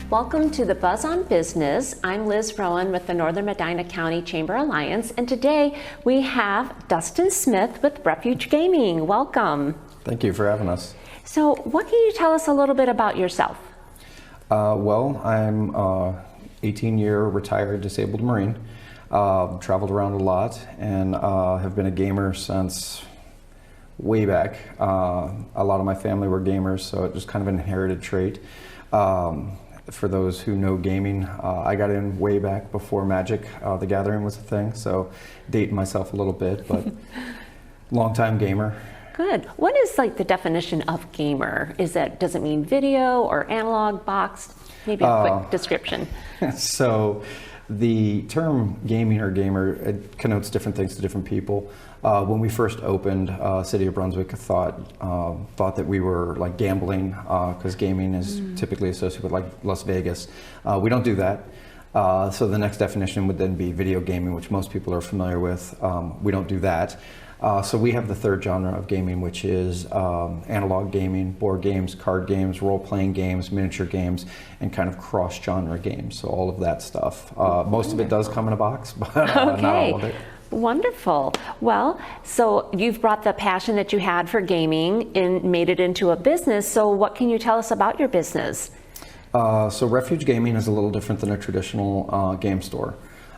Welcome to the Buzz on Business. I'm Liz Rowan with the Northern Medina County Chamber Alliance, and today we have Dustin Smith with Refuge Gaming. Welcome. Thank you for having us. So what can you tell us a little bit about yourself? Well, I'm 18-year retired disabled Marine. Traveled around a lot and have been a gamer since way back. A lot of my family were gamers, so it was kind of an inherited trait. For those who know gaming, I got in way back before Magic the Gathering was a thing, so dating myself a little bit, but long-time gamer. Good. What is like the definition of gamer? Does it mean video or analog, boxed? Maybe a quick description. So the term gaming or gamer, it connotes different things to different people. When we first opened, City of Brunswick thought that we were like gambling, because gaming is typically associated with like Las Vegas. We don't do that. So the next definition would then be video gaming, which most people are familiar with. We don't do that. So we have the third genre of gaming, which is analog gaming, board games, card games, role-playing games, miniature games, and kind of cross-genre games. So all of that stuff. Most of it does come in a box, but not all of it. Wonderful. Well, so you've brought the passion that you had for gaming and made it into a business. So what can you tell us about your business? So Refuge Gaming is a little different than a traditional game store.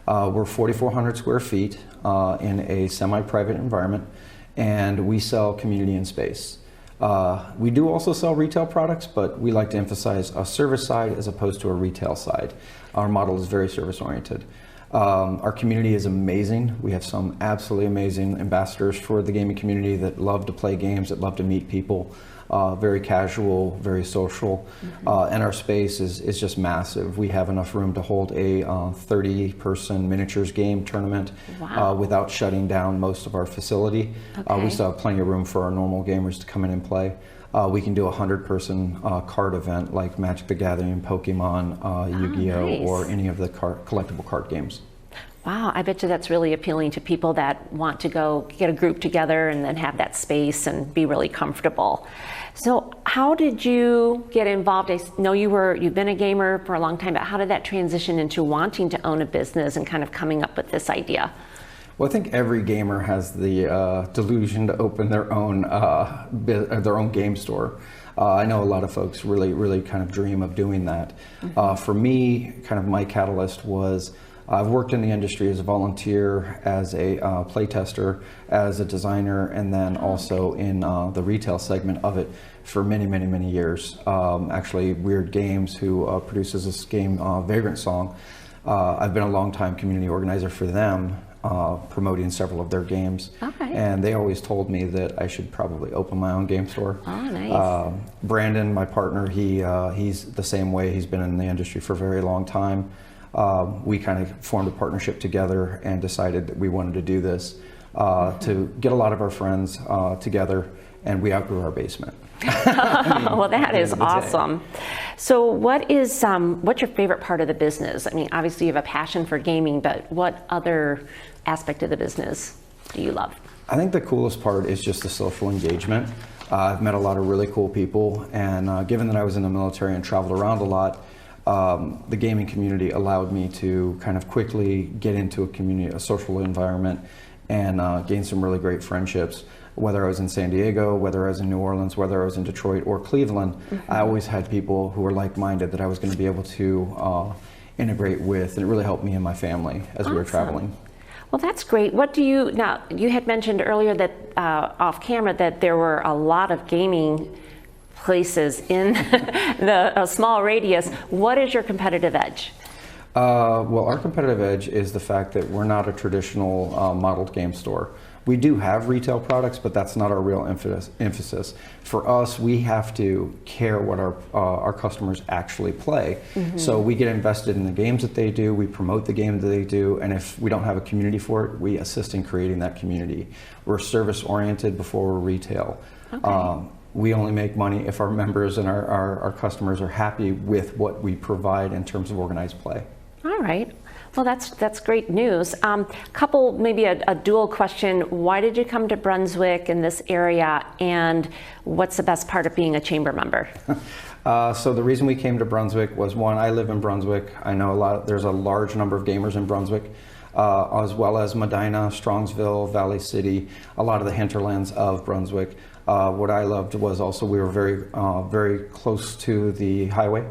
We're 4,400 square feet in a semi-private environment, and we sell community and space. We do also sell retail products, but we like to emphasize a service side as opposed to a retail side. Our model is very service-oriented. Our community is amazing. We have some absolutely amazing ambassadors for the gaming community that love to play games, that love to meet people. Very casual, very social, and our space is just massive. We have enough room to hold a 30-person miniatures game tournament without shutting down most of our facility. We still have plenty of room for our normal gamers to come in and play. We can do a 100-person card event like Magic the Gathering, Pokemon, Yu-Gi-Oh, nice. or any of the collectible card games. Wow, I bet you that's really appealing to people that want to go get a group together and then have that space and be really comfortable. So how did you get involved? I know you've been a gamer for a long time, but how did that transition into wanting to own a business and kind of coming up with this idea? Well, I think every gamer has the delusion to open their own game store. I know a lot of folks really kind of dream of doing that. For me, kind of my catalyst was I've worked in the industry as a volunteer, as a playtester, as a designer, and then also in the retail segment of it for many years. Actually, Weird Games, who produces this game, Vagrant Song, I've been a long-time community organizer for them, promoting several of their games. And they always told me that I should probably open my own game store. Oh, nice. Brandon, my partner, he's the same way. He's been in the industry for a very long time. We kind of formed a partnership together and decided that we wanted to do this to get a lot of our friends together, and we outgrew our basement. Well, that is awesome. So what's your favorite part of the business? I mean, obviously you have a passion for gaming, but what other aspect of the business do you love? I think the coolest part is just the social engagement. I've met a lot of really cool people, and given that I was in the military and traveled around a lot, the gaming community allowed me to kind of quickly get into a social environment, and gain some really great friendships. Whether I was in San Diego, whether I was in New Orleans, whether I was in Detroit or Cleveland, I always had people who were like-minded that I was going to be able to integrate with, and it really helped me and my family as we were traveling. Well, that's great. Now, you had mentioned earlier that off camera that there were a lot of gaming places in a small radius. What is your competitive edge? Well, our competitive edge is the fact that we're not a traditional modeled game store. We do have retail products, but that's not our real emphasis. For us, we have to care what our customers actually play. So we get invested in the games that they do, we promote the games that they do, and if we don't have a community for it, we assist in creating that community. We're service-oriented before we're retail. We only make money if our members and our customers are happy with what we provide in terms of organized play. All right. Well, that's great news. Couple, maybe a dual question. Why did you come to Brunswick in this area, and what's the best part of being a chamber member? So the reason we came to Brunswick was, one, I live in Brunswick. I know there's a large number of gamers in Brunswick, as well as Medina, Strongsville, Valley City, a lot of the hinterlands of Brunswick. What I loved was also we were very close to the highway.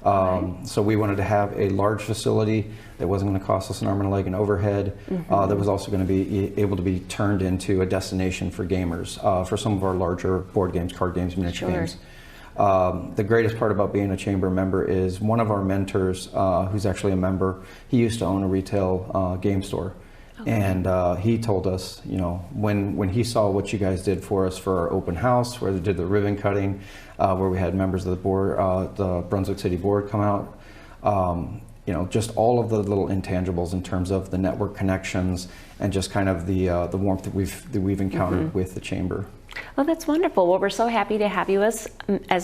So we wanted to have a large facility that wasn't going to cost us an arm and a leg in overhead, that was also going to be able to be turned into a destination for gamers, for some of our larger board games, card games, miniature games. The greatest part about being a chamber member is one of our mentors, who's actually a member, he used to own a retail game store. Okay. And he told us, you know, when he saw what you guys did for us for our open house, where they did the ribbon cutting, where we had members of the board, the Brunswick City Board come out, you know, just all of the little intangibles in terms of the network connections and just kind of the warmth that we've encountered with the chamber. Well, that's wonderful. Well, we're so happy to have you as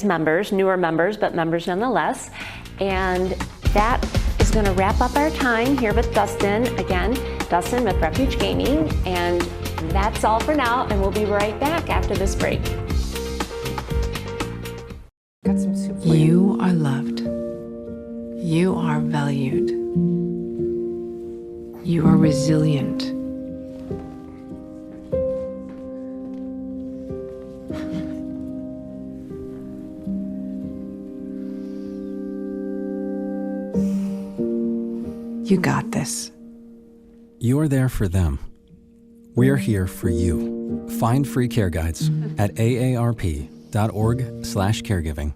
members, newer members, but members nonetheless. And that is going to wrap up our time here with Dustin. Again, Dustin with Refuge Gaming. And that's all for now, and we'll be right back after this break. Got some soup for you. You are loved. You are valued. You are resilient. You got this. You're there for them. We're here for you. Find free care guides at aarp.org/caregiving.